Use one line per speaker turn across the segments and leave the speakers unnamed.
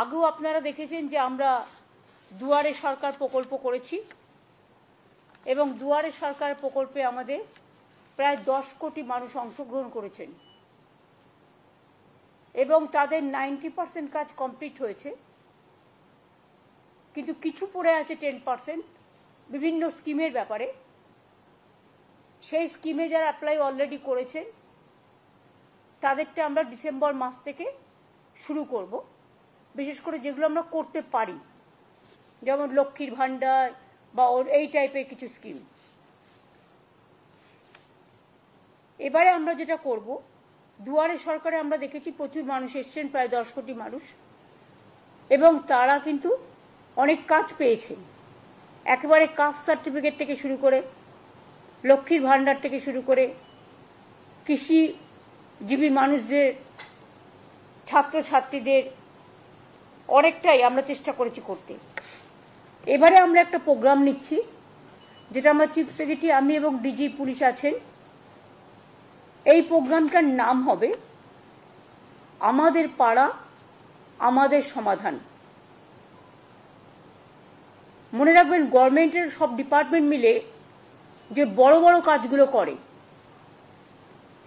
আগেও আপনারা দেখেছেন যে আমরা দুয়ারে সরকার প্রকল্প করেছি এবং দুয়ারে সরকার প্রকল্পে আমাদের প্রায় 10 কোটি মানুষ অংশগ্রহণ করেছেন এবং তাদের 90% কাজ কমপ্লিট হয়েছে, কিন্তু কিছু পড়ে আছে 10% বিভিন্ন স্কিমের ব্যাপারে। সেই স্কিমে যারা অ্যাপ্লাই অলরেডি করেছেন তাদেরটা আমরা ডিসেম্বর মাস থেকে শুরু করব, বিশেষ করে যেগুলো আমরা করতে পারি, যেমন লক্ষ্মীর ভাণ্ডার বা এই টাইপের কিছু স্কিম। এবারে আমরা যেটা করব, দুয়ারে সরকারে আমরা দেখেছি প্রচুর মানুষ এসছেন, প্রায় 10 কোটি মানুষ, এবং তারা কিন্তু অনেক কাজ পেয়েছেন। একেবারে কাস্ট সার্টিফিকেট থেকে শুরু করে, লক্ষ্মীর ভাণ্ডার থেকে শুরু করে, কৃষিজীবী মানুষদের, ছাত্রছাত্রীদের অনেকটাই আমরা চেষ্টা করেছি করতে। এবারে আমরা একটা প্রোগ্রাম নিচ্ছি, যেটা আমরা চিফ সেক্রেটারি, আমি এবং ডিজি পুলিশ আছেন। এই প্রোগ্রামটার নাম হবে আমাদের পাড়া আমাদের সমাধান। মনে রাখবেন, গভর্নমেন্টের সব ডিপার্টমেন্ট মিলে যে বড় বড় কাজগুলো করে,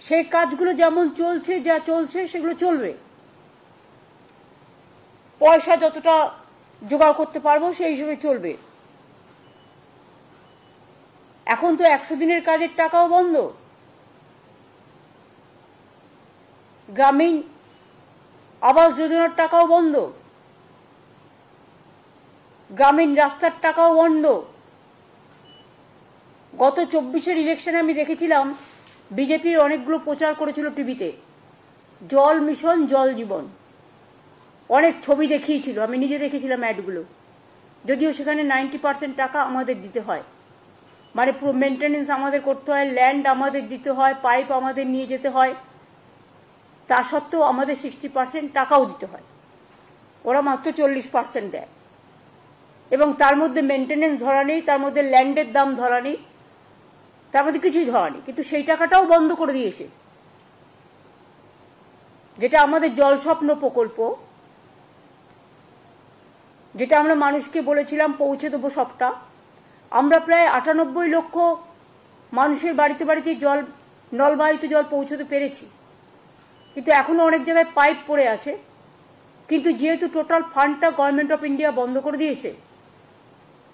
সেই কাজগুলো যেমন চলছে, যা চলছে সেগুলো চলবে। পয়সা যতটা জোগাড় করতে পারবো সেই হিসেবে চলবে। এখন তো 100 দিনের কাজের টাকাও বন্ধ, গ্রামীণ আবাস যোজনার টাকাও বন্ধ, গ্রামীণ রাস্তার টাকাও বন্ধ। গত 24-এর ইলেকশনে আমি দেখেছিলাম বিজেপির অনেকগুলো প্রচার করেছিল টিভিতে, জল মিশন, জল জীবন, অনেক ছবি দেখিয়েছিল, আমি নিজে দেখেছিলাম অ্যাডগুলো। যদিও সেখানে 90% টাকা আমাদের দিতে হয়, মানে পুরো মেনটেনেন্স আমাদের করতে হয়, ল্যান্ড আমাদের দিতে হয়, পাইপ আমাদের নিয়ে যেতে হয়, তা সত্ত্বেও আমাদের 60% টাকাও দিতে হয়, ওরা মাত্র 40% দেয়। এবং তার মধ্যে মেনটেনেন্স ধরা নেই, তার মধ্যে ল্যান্ডের দাম ধরা নেই, তার মধ্যে কিছুই ধরা নেই। কিন্তু সেই টাকাটাও বন্ধ করে দিয়েছে। যেটা আমাদের জল স্বপ্ন প্রকল্প, যেটা আমরা মানুষকে বলেছিলাম পৌঁছে দেবো সবটা, আমরা প্রায় 98 লক্ষ মানুষের বাড়িতে বাড়িতে জল, নলবাহিত জল পৌঁছতে পেরেছি। কিন্তু এখনো অনেক জায়গায় পাইপ পড়ে আছে। কিন্তু যেহেতু টোটাল ফান্ডটা গভর্নমেন্ট অফ ইন্ডিয়া বন্ধ করে দিয়েছে,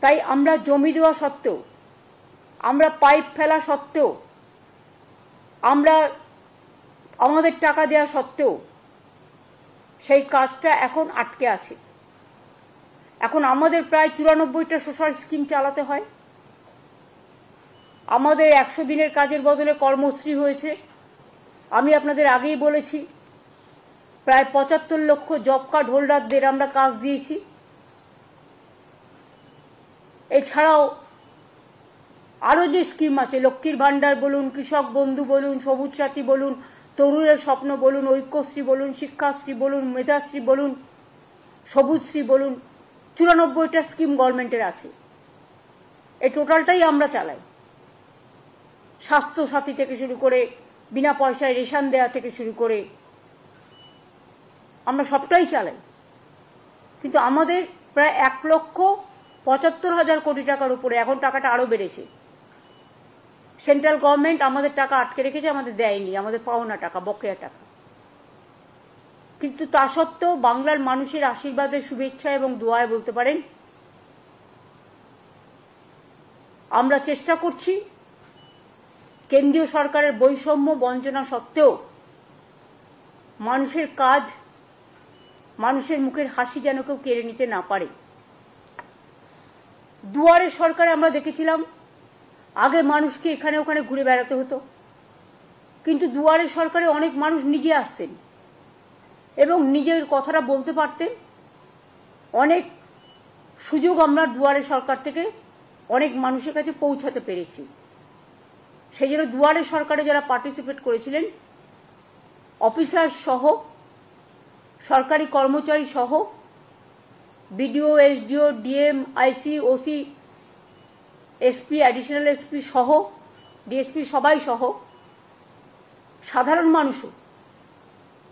তাই আমরা জমি দেওয়া সত্ত্বেও, আমরা পাইপ ফেলা সত্ত্বেও, আমরা আমাদের টাকা দেওয়া সত্ত্বেও সেই কাজটা এখন আটকে আছে। এখন আমাদের প্রায় 94টা সোশ্যাল স্কিম চালাতে হয়। আমাদের 100 দিনের কাজের বদলে কর্মশ্রী হয়েছে। আমি আপনাদের আগেই বলেছি, প্রায় 75 লক্ষ জব কার্ড হোল্ডারদের আমরা কাজ দিয়েছি। এছাড়াও আরও যে স্কিম আছে, লক্ষ্মীর ভাণ্ডার বলুন, কৃষক বন্ধু বলুন, সবুজ সাথী বলুন, তরুণের স্বপ্ন বলুন, ঐক্যশ্রী বলুন, শিক্ষাশ্রী বলুন, মেধাশ্রী বলুন, সবুজশ্রী বলুন, 94টা স্কিম গভর্নমেন্টের আছে। এই টোটালটাই আমরা চালাই। স্বাস্থ্য সাথী থেকে শুরু করে, বিনা পয়সায় রেশন দেওয়া থেকে শুরু করে, আমরা সবটাই চালাই। কিন্তু আমাদের প্রায় 1,75,000 কোটি টাকার উপরে, এখন টাকাটা আরও বেড়েছে। সেন্ট্রাল গভর্নমেন্ট আমাদের টাকা আটকে রেখেছে, আমাদের দেয়নি, আমাদের পাওনা টাকা, বকেয়া টাকা। কিন্তু তা সত্ত্বেও বাংলার মানুষের আশীর্বাদের, শুভেচ্ছা এবং দোয়ায় বলতে পারেন আমরা চেষ্টা করছি কেন্দ্রীয় সরকারের বৈষম্য বঞ্চনা সত্ত্বেও মানুষের কাজ, মানুষের মুখের হাসি যেন কেউ কেড়ে নিতে না পারে। দুয়ারে সরকারে আমরা দেখেছিলাম আগে মানুষকে এখানে ওখানে ঘুরে বেড়াতে হতো, কিন্তু দুয়ারে সরকারে অনেক মানুষ নিজে আসতেন এবং নিজের কথাটা বলতে পারতেন। অনেক সুযোগ আমরা দুয়ারে সরকার থেকে অনেক মানুষের কাছে পৌঁছাতে পেরেছি। সেই জন্য দুয়ারে সরকারে যারা পার্টিসিপেট করেছিলেন, অফিসার সহ, সরকারি কর্মচারী সহ, বিডিও, এসডিও, ডিএম, আইসি, ওসি, এসপি, অ্যাডিশনাল এসপি সহ, ডিএসপি সবাই সহ, সাধারণ মানুষও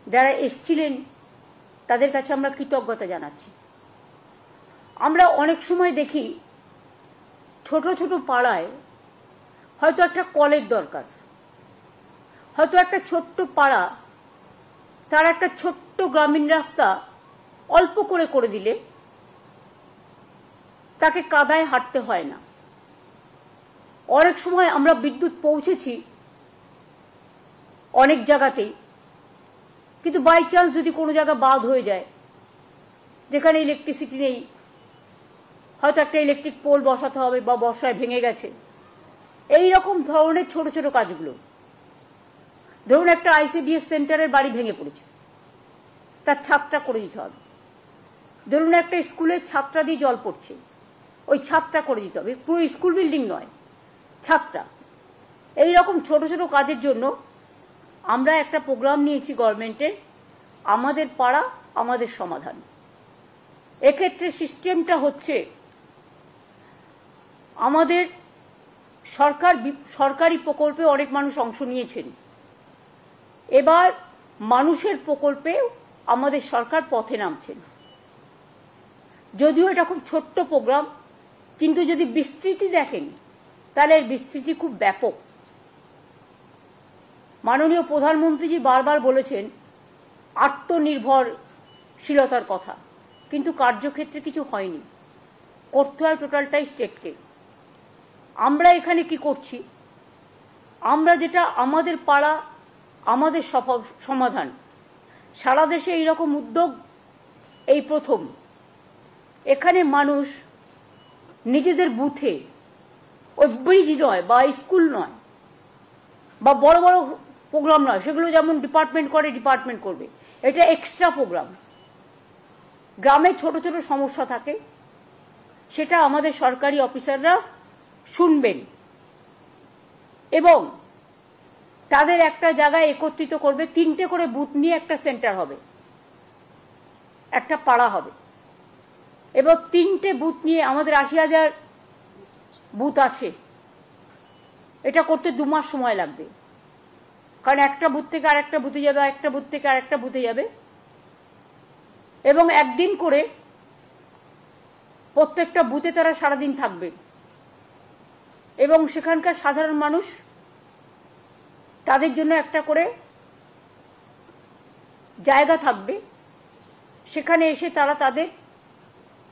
যারা এসছিলেন তাদের কাছে আমরা কৃতজ্ঞতা জানাচ্ছি। আমরা অনেক সময় দেখি ছোট ছোট পাড়ায় হয়তো একটা কলের দরকার, হয়তো একটা ছোট্ট পাড়া তার একটা ছোট্ট গ্রামীণ রাস্তা অল্প করে করে দিলে তাকে কাদায় হাঁটতে হয় না। অনেক সময় আমরা বিদ্যুৎ পৌঁছেছি অনেক জায়গাতেই, কিন্তু বাই চান্স যদি কোনো জায়গা বাদ হয়ে যায়, যেখানে ইলেকট্রিসিটি নেই, হয়তো একটা ইলেকট্রিক পোল বসাতে হবে বা বর্ষায় ভেঙে গেছে, এই রকম ধরনের ছোট ছোট কাজগুলো। ধরুন একটা আইসিডিএস সেন্টারের বাড়ি ভেঙে পড়েছে, তার ছাদটা করে দিতে হবে। ধরুন একটা স্কুলের ছাদটা দিয়ে জল পড়ছে, ওই ছাদটা করে দিতে হবে, পুরো স্কুল বিল্ডিং নয়, ছাদটা। এই রকম ছোট ছোট কাজের জন্য আমরা একটা প্রোগ্রাম নিয়েছি গভর্নমেন্টের, আমাদের পাড়া আমাদের সমাধান। এক্ষেত্রে সিস্টেমটা হচ্ছে আমাদের সরকারি প্রকল্পে অনেক মানুষ অংশ নিয়েছেন, এবার মানুষের প্রকল্পে আমাদের সরকার পথে নামছেন। যদিও এটা খুব ছোট্ট প্রোগ্রাম, কিন্তু যদি বিস্তৃতি দেখেন তাহলে এর বিস্তৃতি খুব ব্যাপক। মাননীয় প্রধানমন্ত্রীজি বারবার বলেছেন আত্মনির্ভরশীলতার কথা, কিন্তু কার্যক্ষেত্রে কিছু হয়নি, করতে হয় টোটালটাই স্টেটকে। আমরা এখানে কি করছি, আমরা যেটা আমাদের পাড়া আমাদের সমাধান, সারা দেশে এইরকম উদ্যোগ এই প্রথম। এখানে মানুষ নিজেদের বুথে, ওই ব্রিজ নয় বা স্কুল নয় বা বড় বড় প্রোগ্রাম নয়, সেগুলো যেমন ডিপার্টমেন্ট করে ডিপার্টমেন্ট করবে, এটা এক্সট্রা প্রোগ্রাম। গ্রামে ছোট ছোট সমস্যা থাকে, সেটা আমাদের সরকারি অফিসাররা শুনবেন এবং তাদের একটা জায়গায় একত্রিত করবে। 3টে করে বুথ নিয়ে একটা সেন্টার হবে, একটা পাড়া হবে, এবং 3টে বুথ নিয়ে আমাদের 80,000 বুথ আছে। এটা করতে 2 মাস সময় লাগবে, কারণ একটা বুথ থেকে আরেকটা বুথে যাবে, একটা বুথ থেকে আরেকটা বুথে যাবে, এবং একদিন করে প্রত্যেকটা বুথে তারা সারাদিন থাকবে এবং সেখানকার সাধারণ মানুষ তাদের জন্য একটা করে জায়গা থাকবে, সেখানে এসে তারা তাদের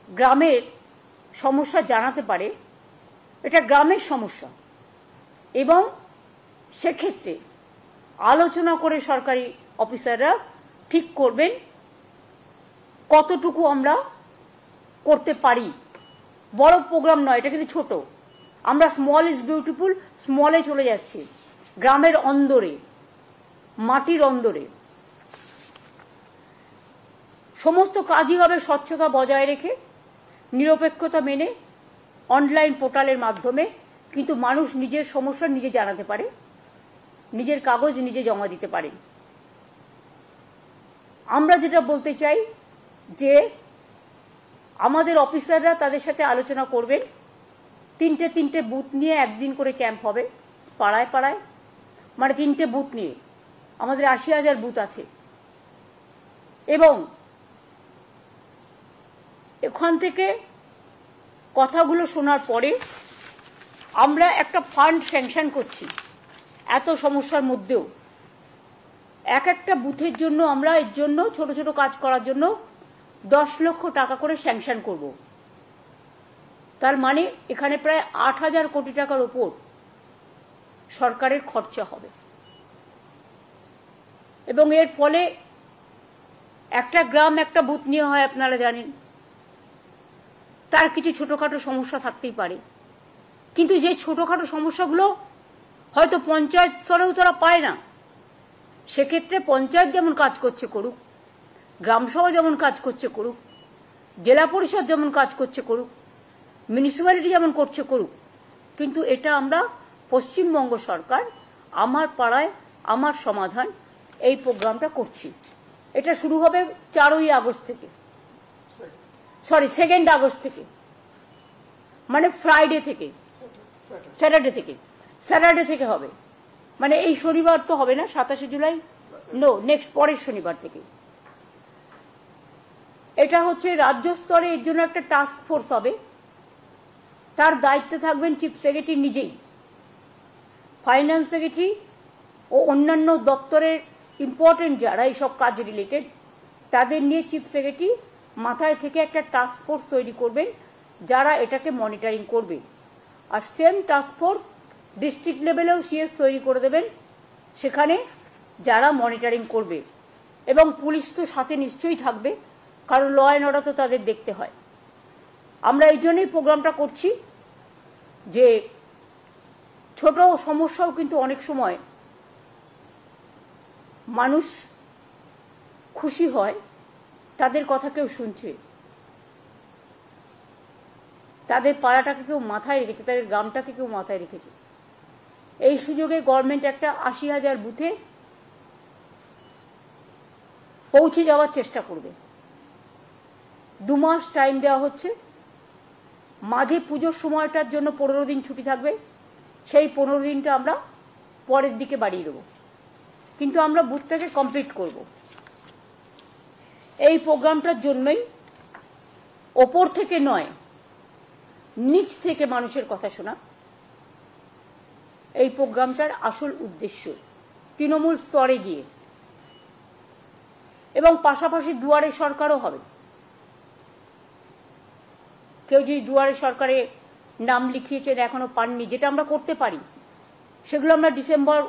গ্রামের সমস্যা জানাতে পারে। এটা গ্রামের সমস্যা, এবং সেক্ষেত্রে আলোচনা করে সরকারি অফিসাররা ঠিক করবেন কতটুকু আমরা করতে পারি। বড় প্রোগ্রাম নয়, এটা কিন্তু ছোট। আমরা স্মল ইজ বিউটিফুল, স্মলে চলে যাচ্ছি, গ্রামের অন্দরে, মাটির অন্দরে। সমস্ত কাজই হবে স্বচ্ছতা বজায় রেখে, নিরপেক্ষতা মেনে, অনলাইন পোর্টালের মাধ্যমে, কিন্তু মানুষ নিজের সমস্যা নিজে জানাতে পারে, নিজের কাগজ নিজে জমা দিতে পারে। আমরা যেটা বলতে চাই যে আমাদের অফিসাররা তাদের সাথে আলোচনা করবেন, 3টে বুথ নিয়ে একদিন করে ক্যাম্প হবে পাড়ায় পাড়ায়, মানে 3টে বুথ নিয়ে আমাদের 80,000 বুথ আছে। এবং এখান থেকে কথাগুলো শোনার পরে আমরা একটা ফান্ড স্যাংশন করছি। এত সমস্যার মধ্যেও একটা বুথের জন্য আমরা এর জন্য ছোট ছোট কাজ করার জন্য 10 লক্ষ টাকা করে স্যাংশন করব। তার মানে এখানে প্রায় 8,000 কোটি টাকার ওপর সরকারের খরচা হবে, এবং এর ফলে একটা গ্রাম একটা বুথ নিয়ে হয়, আপনারা জানেন, তার কিছু ছোটখাটো সমস্যা থাকতেই পারে, কিন্তু যে ছোটখাটো সমস্যাগুলো হয়তো পঞ্চায়েত স্তরেও তারা পায় না, সেক্ষেত্রে পঞ্চায়েত যেমন কাজ করছে করুক, গ্রামসভা যেমন কাজ করছে করুক, জেলা পরিষদ যেমন কাজ করছে করুক, মিউনিসিপ্যালিটি যেমন করছে করুক, কিন্তু এটা আমরা পশ্চিমবঙ্গ সরকার আমার পাড়ায় আমার সমাধান এই প্রোগ্রামটা করছি। এটা শুরু হবে 4ই আগস্ট থেকে, 2 আগস্ট থেকে, মানে ফ্রাইডে থেকে, স্যাটারডে থেকে হবে, মানে এই শনিবার তো হবে না, 27শে জুলাই, নো, নেক্সট পরের শনিবার থেকে। এটা হচ্ছে রাজ্য স্তরে এর জন্য একটা টাস্ক ফোর্স হবে, তার দায়িত্বে থাকবেন চিফ সেক্রেটারি নিজেই। ফাইন্যান্স সেক্রেটারি ও অন্যান্য দপ্তরের ইম্পর্টেন্ট যারা এইসব কাজ রিলেটেড তাদের নিয়ে চিফ সেক্রেটারি মাথায় থেকে একটা টাস্ক ফোর্স তৈরি করবেন যারা এটাকে মনিটরিং করবে। আর সেম টাস্ক ফোর্স ডিস্ট্রিক্ট লেভেলেও সিএস তৈরি করে দেবেন, সেখানে যারা মনিটরিং করবে। এবং পুলিশ তো সাথে নিশ্চয়ই থাকবে, কারণ ল অ্যান্ড অর্ডার তো তাদের দেখতে হয়। আমরা এই জন্যই প্রোগ্রামটা করছি যে ছোট সমস্যাও কিন্তু অনেক সময় মানুষ খুশি হয় তাদের কথা কেউ শুনছে, তাদের পাড়াটাকে কেউ মাথায় রেখেছে, তাদের গ্রামটাকে কেউ মাথায় রেখেছে। এই সুযোগে গভর্নমেন্ট একটা ৮০,০০০ বুথে পৌঁছে যাওয়ার চেষ্টা করবে। ২ মাস টাইম দেওয়া হচ্ছে, মাঝে পুজোর সময়টার জন্য ১৫ দিন ছুটি থাকবে, সেই ১৫ দিনটা আমরা পরের দিকে বাড়িয়ে দেবো, কিন্তু আমরা বুথটাকে কমপ্লিট করব। এই প্রোগ্রামটার জন্যই ওপর থেকে নয়, নিচ থেকে মানুষের কথা শোনা এই প্রোগ্রামটার আসল উদ্দেশ্য। তৃণমূল স্তরে গিয়ে, এবং পাশাপাশি দুয়ারে সরকারও হবে। কেউ যদি দুয়ারে সরকারে নাম লিখিয়েছেন এখনো পাননি, যেটা আমরা করতে পারি, সেগুলো আমরা ডিসেম্বর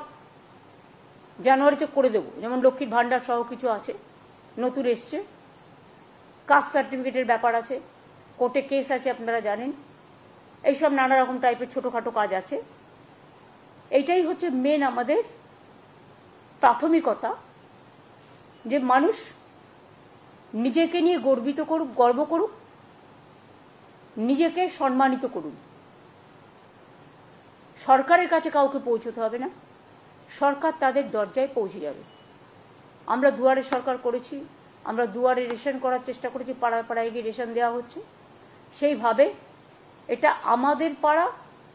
জানুয়ারিতে করে দেবো। যেমন লক্ষ্মীর ভাণ্ডার সহ কিছু আছে, নতুন এসছে, কাস্ট সার্টিফিকেটের ব্যাপার আছে, কোর্টে কেস আছে আপনারা জানেন, এইসব নানা রকম টাইপের ছোটোখাটো কাজ আছে। এইটাই হচ্ছে মেন আমাদের প্রাথমিকতা, যে মানুষ নিজেকে নিয়ে গর্বিত করুক, গর্ব করুক, নিজেকে সম্মানিত করুন। সরকারের কাছে কাউকে পৌঁছতে হবে না, সরকার তাদের দরজায় পৌঁছে যাবে। আমরা দুয়ারে সরকার করেছি, আমরা দুয়ারে রেশন করার চেষ্টা করেছি, পাড়ায় পাড়ায় গিয়ে রেশন দেওয়া হচ্ছে। সেইভাবে এটা আমাদের পাড়া,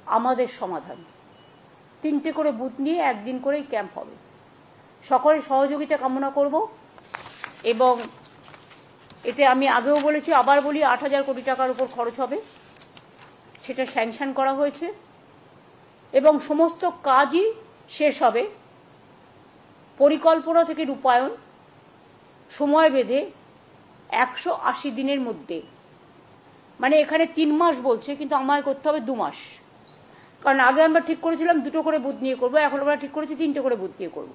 আমাদের সমাধান। 3টে করে বুথ নিয়ে একদিন করেই ক্যাম্প হবে। সকলের সহযোগিতা কামনা করব। এবং এতে আমি আগেও বলেছি, আবার বলি, ৮,০০০ কোটি টাকার উপর খরচ হবে, সেটা স্যাংশন করা হয়েছে, এবং সমস্ত কাজই শেষ হবে পরিকল্পনা থেকে রূপায়ণ সময় বেঁধে ১৮০ দিনের মধ্যে। মানে এখানে 3 মাস বলছে, কিন্তু আমায় করতে হবে 2 মাস, কারণ আগে আমরা ঠিক করেছিলাম 2টো করে বুথ নিয়ে করবো, এখন আমরা ঠিক করেছি 3টে করে বুথ নিয়ে করবো।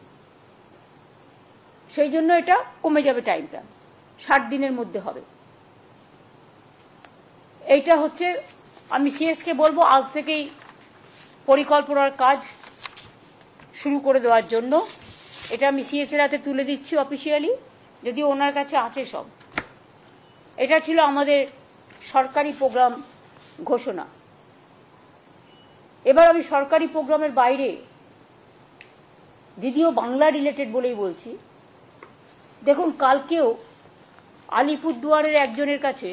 সেই জন্য এটা কমে যাবে টাইমটা, 60 দিনের মধ্যে হবে। এইটা হচ্ছে, আমি সিএসকে বলবো আজ থেকেই পরিকল্পনার কাজ শুরু করে দেওয়ার জন্য। এটা আমি সিএসের হাতে তুলে দিচ্ছি অফিসিয়ালি, যদি ওনার কাছে আছে সব। এটা ছিল আমাদের সরকারি প্রোগ্রাম ঘোষণা। এবার আমি সরকারি প্রোগ্রামের বাইরে, যদিও বাংলা রিলেটেড বলেই বলছি, দেখুন কালকেও আলিপুরদুয়ারের একজনের কাছে,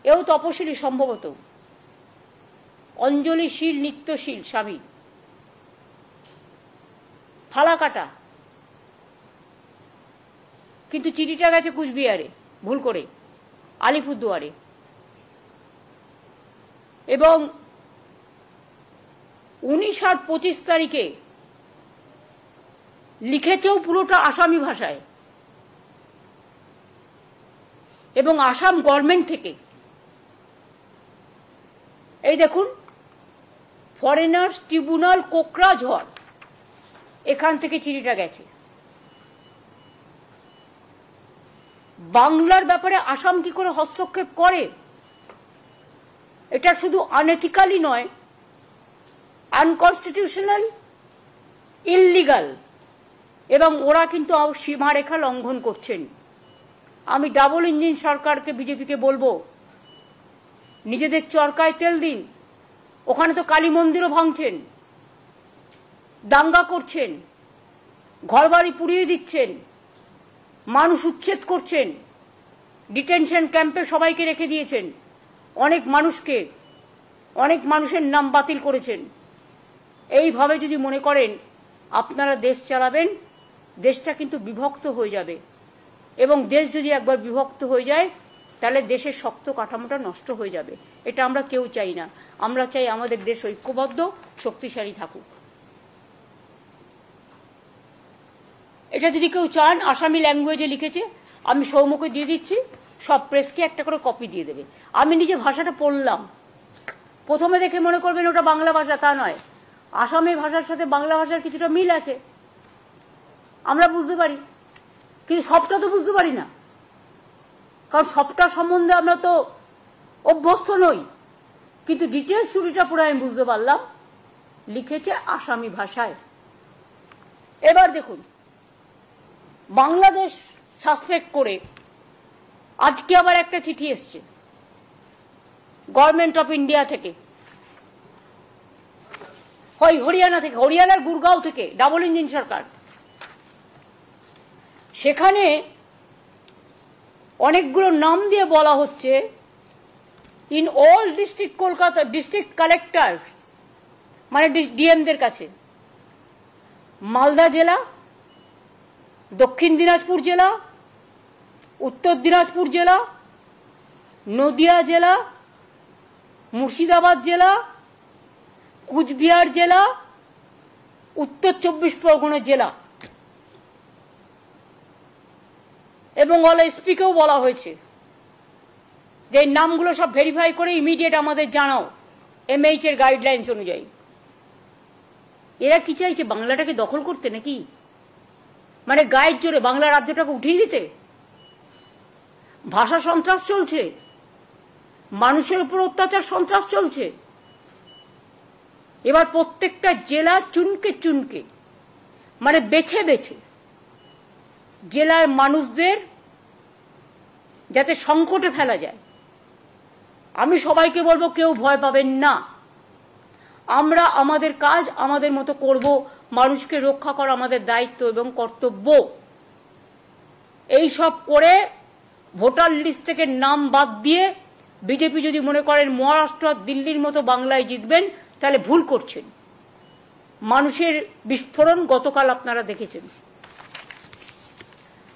এও তপশিলি সম্ভবত, অঞ্জলিশীল নিত্যশীল স্বামী, ফালাকাটা, কিন্তু চিঠিটা গেছে কুচবিহারে, ভুল করে আলিপুরদুয়ারে। এবং 19 আর 25 তারিখে লিখেছেও পুরোটা আসামি ভাষায়, এবং আসাম গভর্নমেন্ট থেকে। এই দেখুন, ফরেনার্স ট্রিব্যুনাল কোকরাঝড়, এখান থেকে চিঠিটা গেছে। বাংলার ব্যাপারে আসাম কি করে হস্তক্ষেপ করে? এটা শুধু আনএথিক্যালি নয়, আনকনস্টিটিউশনাল, ইললিগাল, এবং ওরা কিন্তু সীমারেখা লঙ্ঘন করছেন। আমি ডাবল ইঞ্জিন সরকারকে, বিজেপিকে বলবো, নিজেদের চরকায় তেল দিন। ওখানে তো কালী মন্দিরও ভাঙছেন, দাঙ্গা করছেন, ঘরবাড়ি পুড়িয়ে দিচ্ছেন, মানুষ উচ্ছেদ করছেন, ডিটেনশন ক্যাম্পে সবাইকে রেখে দিয়েছেন, অনেক মানুষের নাম বাতিল করেছেন। এইভাবে যদি মনে করেন আপনারা দেশ চালাবেন, দেশটা কিন্তু বিভক্ত হয়ে যাবে। এবং দেশ যদি একবার বিভক্ত হয়ে যায় তাহলে দেশের শক্ত কাঠামোটা নষ্ট হয়ে যাবে। এটা আমরা কেউ চাই না। আমরা চাই আমাদের দেশ ঐক্যবদ্ধ, শক্তিশালী থাকুক। এটা যদি কেউ চান, আসামি ল্যাঙ্গুয়েজে লিখেছে, আমি সৌম্যকে দিয়ে দিচ্ছি, সব প্রেসকে একটা করে কপি দিয়ে দেবে। আমি নিজে ভাষাটা পড়লাম, প্রথমে দেখে মনে করবেন ওটা বাংলা ভাষা, তা নয়। আসামি ভাষার সাথে বাংলা ভাষার কিছুটা মিল আছে, আমরা বুঝতে পারি, কিন্তু সবটা তো বুঝতে পারি না, কারণ সবটা সম্বন্ধে আমরা তো অভ্যস্ত নই। কিন্তু ডিটেলস ছুটিটা পুরো আমি বুঝতে পারলাম, লিখেছে আসামি ভাষায়। এবার দেখুন, বাংলাদেশ সাসপেক্ট করে আজকে আবার একটা চিঠি এসছে গভর্নমেন্ট অফ ইন্ডিয়া থেকে, হয় হরিয়ানা থেকে, হরিয়ানার গুরগাঁও থেকে, ডাবল ইঞ্জিন সরকার। সেখানে অনেকগুলো নাম দিয়ে বলা হচ্ছে, in all district Kolkata, district collector মানে ডিএমদের কাছে, মালদা জেলা, দক্ষিণ দিনাজপুর জেলা, উত্তর দিনাজপুর জেলা, নদিয়া জেলা, মুর্শিদাবাদ জেলা, কুচবিহার জেলা, উত্তর 24 পরগনা জেলা এবং অল এসপিকেও বলা হয়েছে যে এই নামগুলো সব ভেরিফাই করে ইমিডিয়েট আমাদের জানাও, এমএইচ এর গাইডলাইন্স অনুযায়ী। এরা কি চাইছে, বাংলাটাকে দখল করতে নাকি? মানে গায়ের জোরে বাংলা রাজ্যটাকে উঠিয়ে দিতে? ভাষা সন্ত্রাস চলছে, মানুষের উপর অত্যাচার সন্ত্রাস চলছে। এবার প্রত্যেকটা জেলা চুনকে চুনকে, মানে বেছে বেছে জেলার মানুষদের যাতে সংকটে ফেলা যায়। আমি সবাইকে বলবো, কেউ ভয় পাবেন না, আমরা আমাদের কাজ আমাদের মতো করব, মানুষকে রক্ষা করা আমাদের দায়িত্ব এবং কর্তব্য। এই সব করে ভোটার লিস্ট থেকে নাম বাদ দিয়ে বিজেপি যদি মনে করেন মহারাষ্ট্র দিল্লির মতো বাংলায় জিতবেন, তাহলে ভুল করছেন। মানুষের বিস্ফোরণ গতকাল আপনারা দেখেছেন,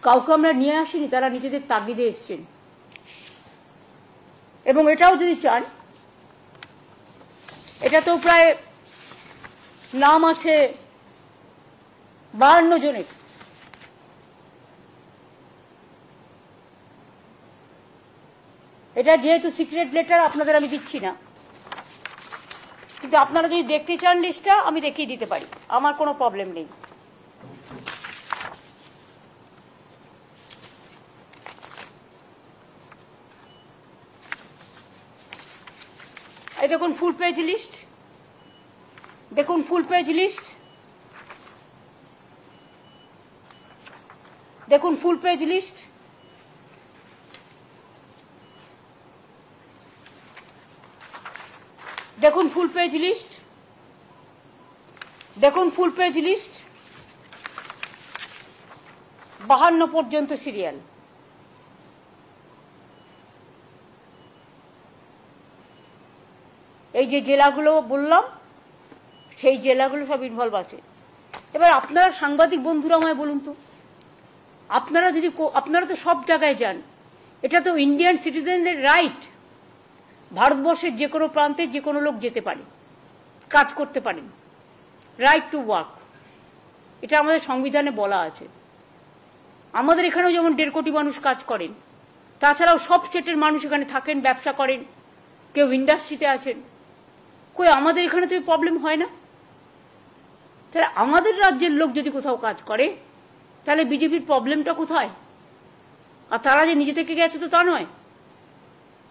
কাউকে আমরা নিয়ে আসিনি, তারা নিজেদের তাগিদে এসছেন। এবং এটাও যদি চান, এটাতেও প্রায় নাম আছে 52 জনের। এটা যেহেতু সিক্রেট লেটার আপনাদের আমি দিচ্ছি না, কিন্তু আপনারা যদি দেখতে চান লিস্টটা আমি দেখিয়ে দিতে পারি, আমার কোনো প্রবলেম নেই। এই দেখুন ফুল পেজ লিস্ট, দেখুন ফুল পেজ লিস্ট, দেখুন ফুল পেজ লিস্ট। দেখুন ফুল পেজ লিস্ট, দেখুন ফুল পেজ লিস্ট, 52 পর্যন্ত সিরিয়াল। এই যে জেলাগুলো বললাম, সেই জেলাগুলো সব ইনভলভ আছে। এবার আপনারা সাংবাদিক বন্ধুরা আমায় বলুন তো, আপনারা তো সব জায়গায় যান, এটা তো ইন্ডিয়ান সিটিজেনদের রাইট। ভারতবর্ষের যে কোনো প্রান্তে যে কোনো লোক যেতে পারে, কাজ করতে পারেন, রাইট টু ওয়ার্ক, এটা আমাদের সংবিধানে বলা আছে। আমাদের এখানেও যেমন 1.5 কোটি মানুষ কাজ করেন, তাছাড়াও সব স্টেটের মানুষ এখানে থাকেন, ব্যবসা করেন, কেউ ইন্ডাস্ট্রিতে আছেন। কই আমাদের এখানে তো প্রবলেম হয় না? তাহলে আমাদের রাজ্যের লোক যদি কোথাও কাজ করে, তাহলে বিজেপির প্রবলেমটা কোথায়? আর তারা যে নিজে থেকে গেছে তো তা নয়,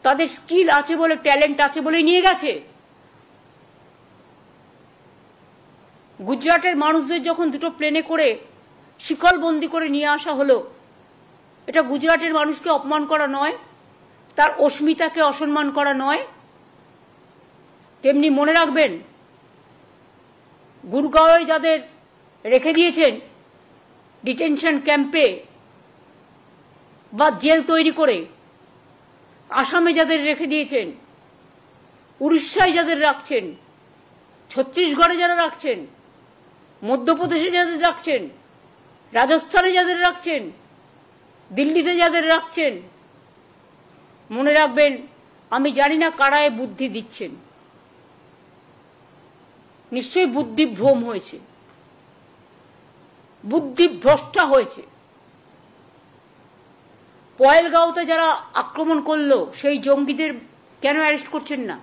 তাদের স্কিল আছে বলে, ট্যালেন্ট আছে বলেই নিয়ে গেছে। গুজরাটের মানুষদের যখন 2টো প্লেনে করে শিকলবন্দি করে নিয়ে আসা হলো, এটা গুজরাটের মানুষকে অপমান করা নয়, তার অস্মিতাকে অসম্মান করা নয়। তেমনি মনে রাখবেন, গুরগাঁওয়ে যাদের রেখে দিয়েছেন ডিটেনশন ক্যাম্পে বা জেল তৈরি করে, আসামে যাদের রেখে দিয়েছেন, উড়িষ্যায় যাদের রাখছেন, ছত্তিশগড়ে যারা রাখছেন, মধ্যপ্রদেশে যাদের রাখছেন, রাজস্থানে যাদের রাখছেন, দিল্লিতে যাদের রাখছেন, মনে রাখবেন, আমি জানি না কারা এ বুদ্ধি দিচ্ছেন। নিশ্চয়ই বুদ্ধিভ্রম হয়েছে, বুদ্ধিভ্রষ্টা হয়েছে। পয়েলগাঁওতে যারা আক্রমণ করলো সেই জঙ্গিদের কেন অ্যারেস্ট করছেন না?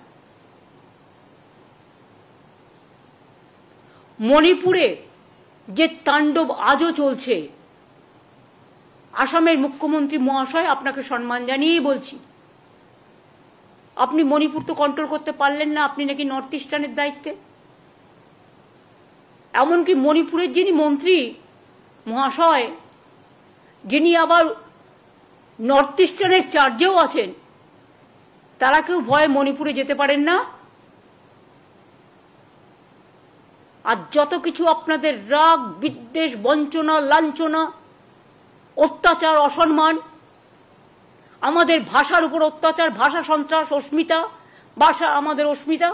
মণিপুরে যে তাণ্ডব আজও চলছে, আসামের মুখ্যমন্ত্রী মহাশয়, আপনাকে সম্মান জানিয়েই বলছি, আপনি মণিপুর তো কন্ট্রোল করতে পারলেন না, আপনি নাকি নর্থ ইস্টার্নের দায়িত্বে। এমনকি মণিপুরের যিনি মন্ত্রী মহাশয়, যিনি আবার নর্থ ইস্টার্নের চার্জেও আছেন, তারা কেউ ভয়ে মণিপুরে যেতে পারেন না। আর যত কিছু আপনাদের রাগ, বিদ্বেষ, বঞ্চনা, লাঞ্ছনা, অত্যাচার, অসম্মান, আমাদের ভাষার উপর অত্যাচার, ভাষা সন্ত্রাস, অস্মিতা, ভাষা আমাদের অস্মিতা,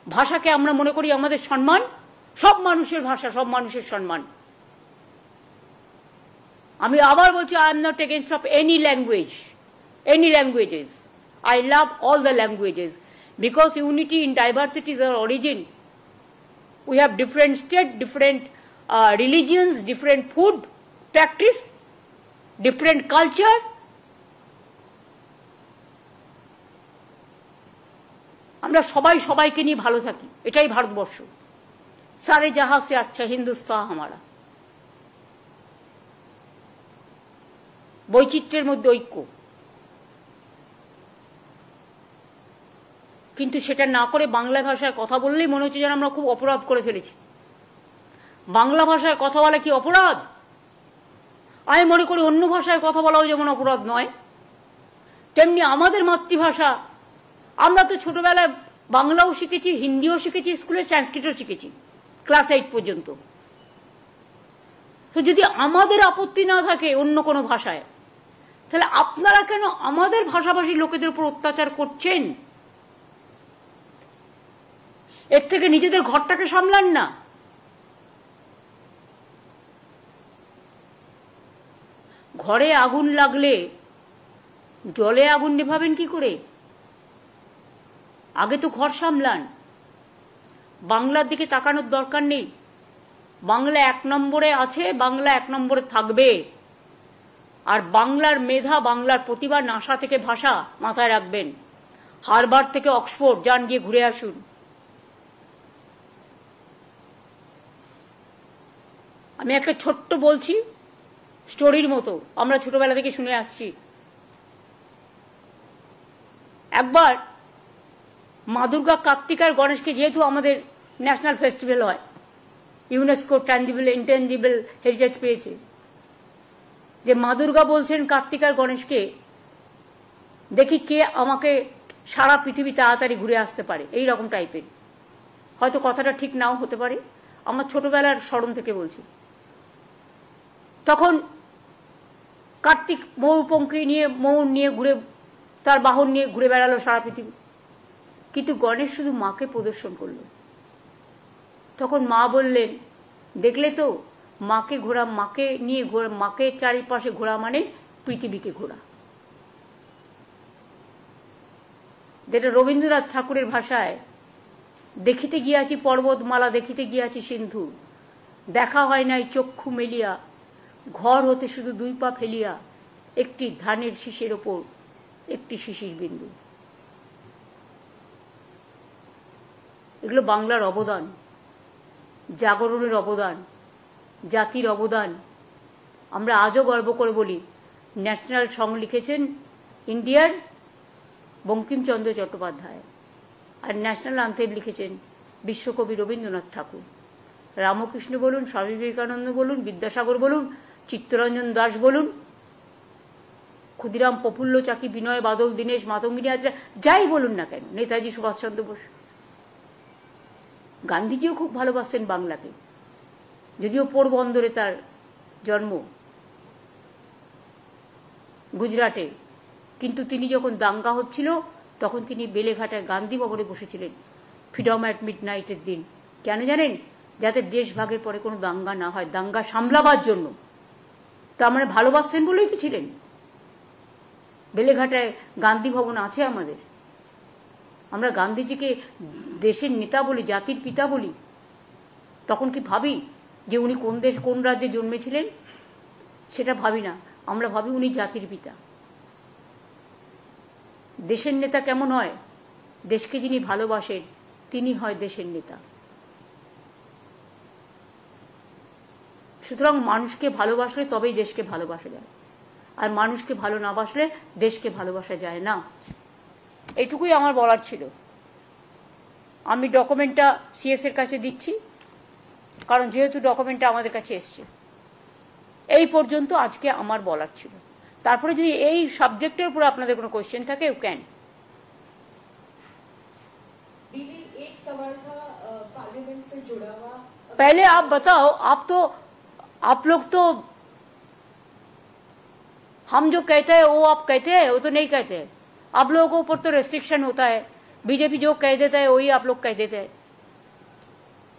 ভাষাকে আমরা মনে করি আমাদের সম্মান। সব মানুষের ভাষা, সব মানুষের সম্মান। আমি আবার বলছি, I am not against of any language, any languages. I love all the languages because unity in diversity is our origin. We have different states, different religions, different food practice, different culture. আমরা সবাই সবাইকে নিয়ে ভালো থাকি, এটাই ভারতবর্ষ। সারে জাহাঁ সে আচ্ছা হিন্দুস্তান হামারা। বৈচিত্র্যের মধ্যে ঐক্য। কিন্তু সেটা না করে বাংলা ভাষায় কথা বললেই মনে হচ্ছে যেন আমরা খুব অপরাধ করে ফেলেছি। বাংলা ভাষায় কথা বলা কি অপরাধ? আমি মনে করি অন্য ভাষায় কথা বলাও যেমন অপরাধ নয়, তেমনি আমাদের মাতৃভাষা, আমরা তো ছোটবেলায় বাংলাও শিখেছি, হিন্দিও শিখেছি, স্কুলে সংস্কৃতও শিখেছি ক্লাস 8 পর্যন্ত। তো যদি আমাদের আপত্তি না থাকে অন্য কোনো ভাষায়, তাহলে আপনারা কেন আমাদের ভাষাভাষী লোকেদের উপর অত্যাচার করছেন? এর থেকে নিজেদের ঘরটাকে সামলান না। ঘরে আগুন লাগলে জলে আগুন নেভাবেন কি করে? আগে তো ঘর সামলান। বাংলার দিকে তাকানোর দরকার নেই। বাংলা 1 নম্বরে আছে, বাংলা 1 নম্বরে থাকবে। আর বাংলার মেধা, বাংলার প্রতিভা, নাসা থেকে ভাষা মাথায় রাখবেন। হারবার্ড থেকে অক্সফোর্ড যান, গিয়ে ঘুরে আসুন। আমি একটা ছোট্ট বলছি, স্টোরির মতো, আমরা ছোটবেলা থেকে শুনে আসছি। একবার মা দুর্গা, কার্তিক আর গণেশকে, যেহেতু আমাদের ন্যাশনাল ফেস্টিভ্যাল হয়, ইউনেস্কো ট্যাঞ্জিবল ইনট্যাঞ্জিবল হেরিটেজ পেয়েছে, যে মা দুর্গা বলছেন কার্তিক আর গণেশকে, দেখি কে আমাকে সারা পৃথিবী তাড়াতাড়ি ঘুরে আসতে পারে, এই রকম টাইপের। হয়তো কথাটা ঠিক নাও হতে পারে, আমার ছোটবেলার স্মরণ থেকে বলছি। তখন কার্তিক ময়ূরপঙ্খী নিয়ে, ময়ূর নিয়ে ঘুরে, তার বাহন নিয়ে ঘুরে বেড়ালো সারা পৃথিবী। কিন্তু গণেশ শুধু মাকে প্রদর্শন করলো। তখন মা বললেন, দেখলে তো, মাকে ঘোরা, মাকে নিয়ে ঘোরা, মাকে চারিপাশে ঘোরা মানে পৃথিবীকে ঘোরা। যেটা রবীন্দ্রনাথ ঠাকুরের ভাষায়, দেখিতে গিয়াছি পর্বতমালা, দেখিতে গিয়াছি সিন্ধু, দেখা হয় নাই চক্ষু মেলিয়া, ঘর হতে শুধু 2 পা ফেলিয়া, একটি ধানের শীষের ওপর একটি শিশির বিন্দু। এগুলো বাংলার অবদান, জাগরণের অবদান, জাতির অবদান। আমরা আজও গর্ব করে বলি, ন্যাশনাল সং লিখেছেন ইন্ডিয়ার বঙ্কিমচন্দ্র চট্টোপাধ্যায়, আর ন্যাশনাল অ্যান্থেম লিখেছেন বিশ্বকবি রবীন্দ্রনাথ ঠাকুর। রামকৃষ্ণ বলুন, স্বামী বিবেকানন্দ বলুন, বিদ্যাসাগর বলুন, চিত্তরঞ্জন দাস বলুন, ক্ষুদিরাম, প্রফুল্ল চাকি, বিনয় বাদল, দীনেশ, মাতঙ্গিনী হাজরা, যাই বলুন না কেন, নেতাজি সুভাষচন্দ্র বোস, গান্ধীজিও খুব ভালোবাসতেন বাংলাকে, যদিও পোরবন্দরে তার জন্ম, গুজরাটে। কিন্তু তিনি যখন দাঙ্গা হচ্ছিল, তখন তিনি বেলেঘাটায় গান্ধী ভবনে বসেছিলেন ফ্রিডম অ্যাট মিডনাইটের দিন। কেন জানেন? যাতে দেশ ভাগের পরে কোনো দাঙ্গা না হয়, দাঙ্গা সামলাবার জন্য। তার মানে ভালোবাসতেন বলেই তো ছিলেন। বেলেঘাটায় গান্ধী ভবন আছে আমাদের, আমরা গান্ধীজিকে দেশের নেতা বলি, জাতির পিতা বলি, তখন কি ভাবি যে উনি কোন দেশ কোন রাজ্যে জন্মেছিলেন? সেটা ভাবি না, আমরা ভাবি উনি জাতির পিতা। দেশের নেতা কেমন হয়? দেশকে যিনি ভালোবাসেন তিনি হয় দেশের নেতা। সুতরাং মানুষকে ভালোবাসলে তবেই দেশকে ভালোবাসা যায়, আর মানুষকে ভালো না বাসলে দেশকে ভালোবাসা যায় না। এইটুকুই আমার বলার ছিল। আমি ডকুমেন্টটা সিএস এর কাছে দিচ্ছি, কারণ যেহেতু ডকুমেন্টটা আমাদের কাছে এসছে। এই পর্যন্ত আজকে আমার বলার ছিল। তারপরে যদি এই সাবজেক্টের উপর আপনাদের কোনো কোয়েশ্চেন থাকে, ইউ ক্যান।
एक सवाल था पार्लियामेंट से जुड़ा हुआ।
पहले आप बताओ, आप लोग तो हम जो कहते हैं वो आप कहते हैं, वो तो नहीं कहते हैं। आप लोगों के ऊपर तो रेस्ट्रिक्शन होता है, बीजेपी जो कह देता है वही आप लोग कह देते हैं।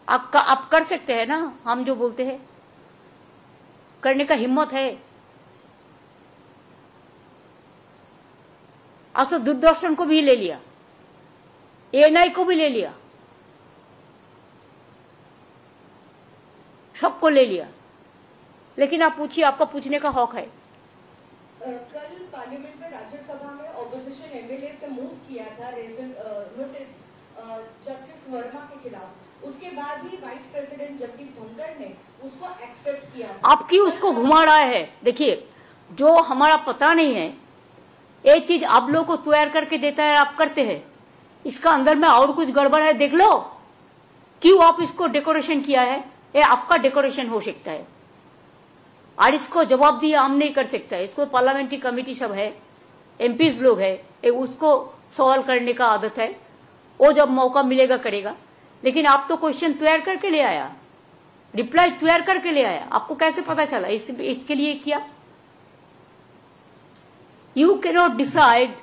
आप कर सकते हैं ना, हम जो बोलते हैं करने का हिम्मत है। आज तो दूरदर्शन को भी ले लिया, एएनआई को भी ले लिया, सबको ले लिया, लेकिन आप पूछिए, आपका पूछने का हक है।
कल पार्लियामेंट में राज्यसभा में ऑपोजिशन एमएलए से मूव किया था नोटिस जस्टिस वर्मा के खिलाफ, उसके बाद ही वाइस प्रेसिडेंट जगदीप धनखड़ ने उसको एक्सेप्ट किया।
आप क्यों उसको घुमा रहा है? देखिए, जो हमारा पता नहीं है, एक चीज आप लोगों को तैयार करके देता है, आप करते हैं, इसका अंदर में और कुछ गड़बड़ है, देख लो। क्यों आप इसको डेकोरेशन किया है? ये आपका डेकोरेशन हो सकता है, और इसको जवाब दिया हम नहीं कर सकता है। इसको पार्लियामेंट्री कमेटी सब है, एमपीज लोग है, उसको सवाल करने का आदत है, वो जब मौका मिलेगा करेगा। लेकिन आप तो क्वेश्चन तैयार करके ले आया, रिप्लाई तैयार करके ले आया, आपको कैसे पता चला इसके लिए किया? You cannot decide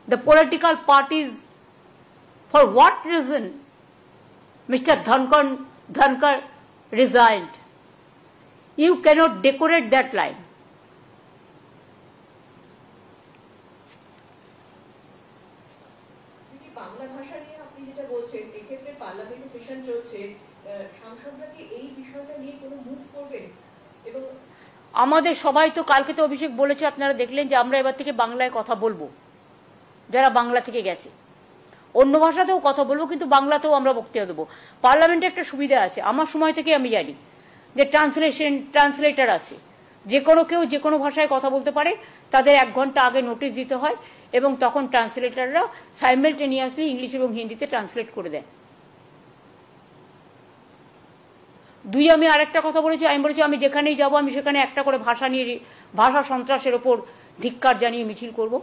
the political parties for what reason Mr. Dhankar resigned. You cannot decorate that line.
Bangla ভাষা নিয়ে আপনি যেটা বলছেন, এক্ষেত্রে পার্লামেন্টে সেশন চলছে, সাংসদরা কি এই বিষয়টা নিয়ে কোনো মুভ করবেন? এবং
আমাদের সবাই তো কালকে তো অভিষেক বলেছে, আপনারা দেখলেন যে আমরা এবার থেকে বাংলায় কথা বলবো, যারা বাংলা থেকে গেছে। অন্য ভাষাতেও কথা বলবো, কিন্তু বাংলাতেও আমরা বক্তব্য দেবো। পার্লামেন্টে একটা সুবিধা আছে, আমার সময় থেকে আমি জানি যে ট্রান্সলেটর আছে, যে কোনো কেউ যে কোনো ভাষায় কথা বলতে পারে, তাদের 1 ঘন্টা আগে নোটিশ দিতে হয়, এবং তখন ট্রান্সলেটররা সাইমেলটেনিয়াসলি ইংলিশ এবং হিন্দিতে ট্রান্সলেট করে দেয়। দুই, আমি আরেকটা কথা বলেছি, আমি বলেছি আমি যেখানেই যাব আমি সেখানে একটা করে ভাষা নিয়ে, ভাষা সন্ত্রাসের ওপর ধিক্কার জানিয়ে মিছিল করব।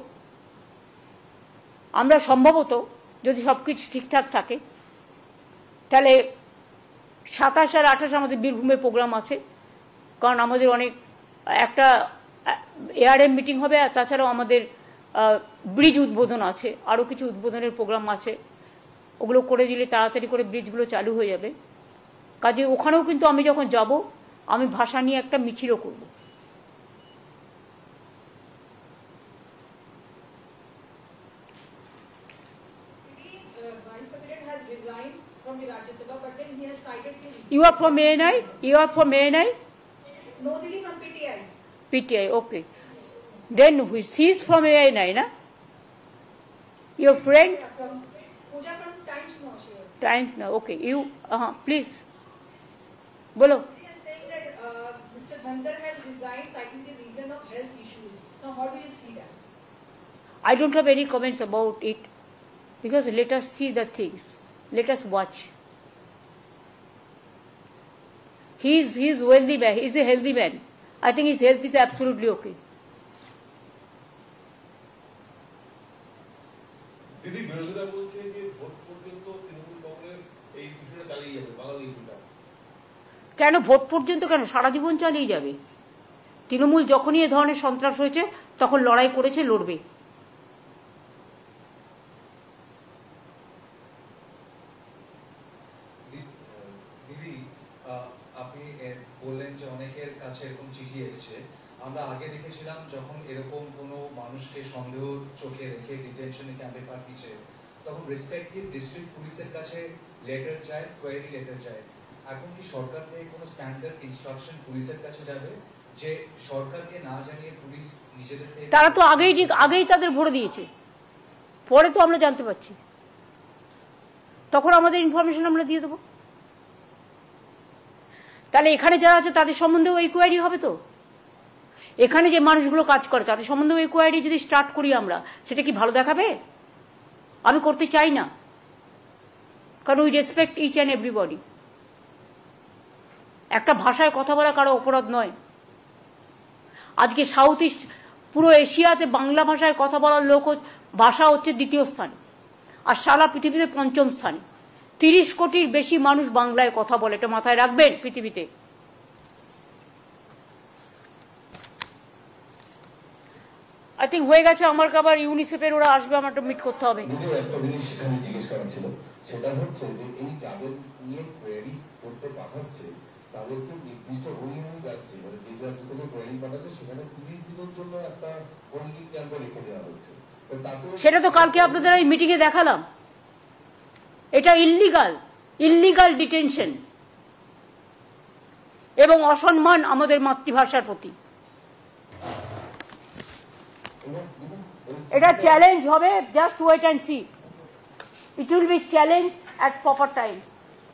আমরা সম্ভবত যদি সবকিছু ঠিকঠাক থাকে, তাহলে 27 আর 28 আমাদের বীরভূমে প্রোগ্রাম আছে, কারণ আমাদের অনেক একটা এআরএম মিটিং হবে, আর তাছাড়াও আমাদের ব্রিজ উদ্বোধন আছে, আরও কিছু উদ্বোধনের প্রোগ্রাম আছে। ওগুলো করে দিলে তাড়াতাড়ি করে ব্রিজগুলো চালু হয়ে যাবে। কাজে ওখানেও কিন্তু আমি যখন যাব, আমি ভাষা নিয়ে একটা মিছিলও করব। You are from ANI? You are from ANI?
No, Delhi from PTI.
PTI, okay. Then she is from ANI, na? Your friend?
Pooja from Times Now.
Times Now, okay. You, please. Bolo.
I'm saying that Mr. Dhankar has resigned citing the reason of health issues. Now, how do you see that?
I don't have any comments about it, because let us see the things. Let us watch. He is wealthy man. He is a healthy man. I think his health is absolutely okay.
দিদি, বিরোধীরা বলছে যে vote পর্যন্ত তৃণমূল কংগ্রেস এই বিষয়টা চালিয়ে যাবে, বাংলাদেশ ইস্যুটা।
কেন ভোট পর্যন্ত? কেন সারা জীবন চালিয়ে যাবে। তৃণমূল যখনই এ ধরনের সন্ত্রাস হয়েছে তখন লড়াই করেছে, লড়বে।
দিদি, আপনি বললেন যে অনেকের কাছে এরকম চিঠি মানুষকে সন্দেহ চোখে রেখে ডিটেনশনে ক্যাম্পে পাঠিয়েছে, তখন রেসপেক্টিভ ডিস্ট্রিক্ট পুলিশের কাছে লেটার যায়, কোয়েরি লেটার যায়। এখন কি সরকার থেকে কোনো স্ট্যান্ডার্ড ইনস্ট্রাকশন পুলিশের কাছে যাবে যে সরকারকে না জানিয়ে পুলিশ নিজেদের থেকে?
তারা তো আগেই তাদের ভরে দিয়েছে, পরে তো আমরা জানতে পারছি, তখন আমাদের ইনফরমেশন আমরা দিয়ে দেবো। তাহলে এখানে যারা আছে তাদের সম্বন্ধেও এই কোয়ারি হবে তো? এখানে যে মানুষগুলো কাজ করে তাদের সম্বন্ধেও এই কোয়ারি যদি স্টার্ট করি আমরা, সেটা কি ভালো দেখাবে? আমি করতে চাই না, কারণ we respect each and everybody. একটা ভাষায় কথা বলা কারো অপরাধ নয়। আজকে সাউথ ইস্ট পুরো এশিয়াতে বাংলা ভাষায় কথা বলার ভাষা হচ্ছে 2য় স্থানে, আর সারা পৃথিবীতে 5ম স্থানে। 30 কোটির বেশি মানুষ বাংলায় কথা বলে, এটা মাথায় রাখবেন পৃথিবীতে। আই থিঙ্ক হয়ে গেছে। আমার আবার ইউনিসেফের ওরা আসবে, আমার মিট করতে হবে।
একটা জিনিস সেখানে জিজ্ঞেস করা ছিল, সেটা হচ্ছে যে এই যাদের নিয়ে কোয়েরি করতে পাঠাচ্ছে তাদেরকে নির্দিষ্ট হোল্ডিং যাচ্ছে, মানে যে রাজ্য থেকে কোয়েরি পাঠাচ্ছে সেখানে 30 দিনের জন্য একটা হোল্ডিং ক্যাম্পে রেখে দেওয়া হচ্ছে।
সেটা তো কালকে আপনাদের এই মিটিংয়ে দেখালাম। এটা ইল্লিগাল ডিটেনশন এবং অসম্মান আমাদের মাতৃভাষার প্রতি। এটা চ্যালেঞ্জ হবে, just wait and see, it will be challenge at proper time.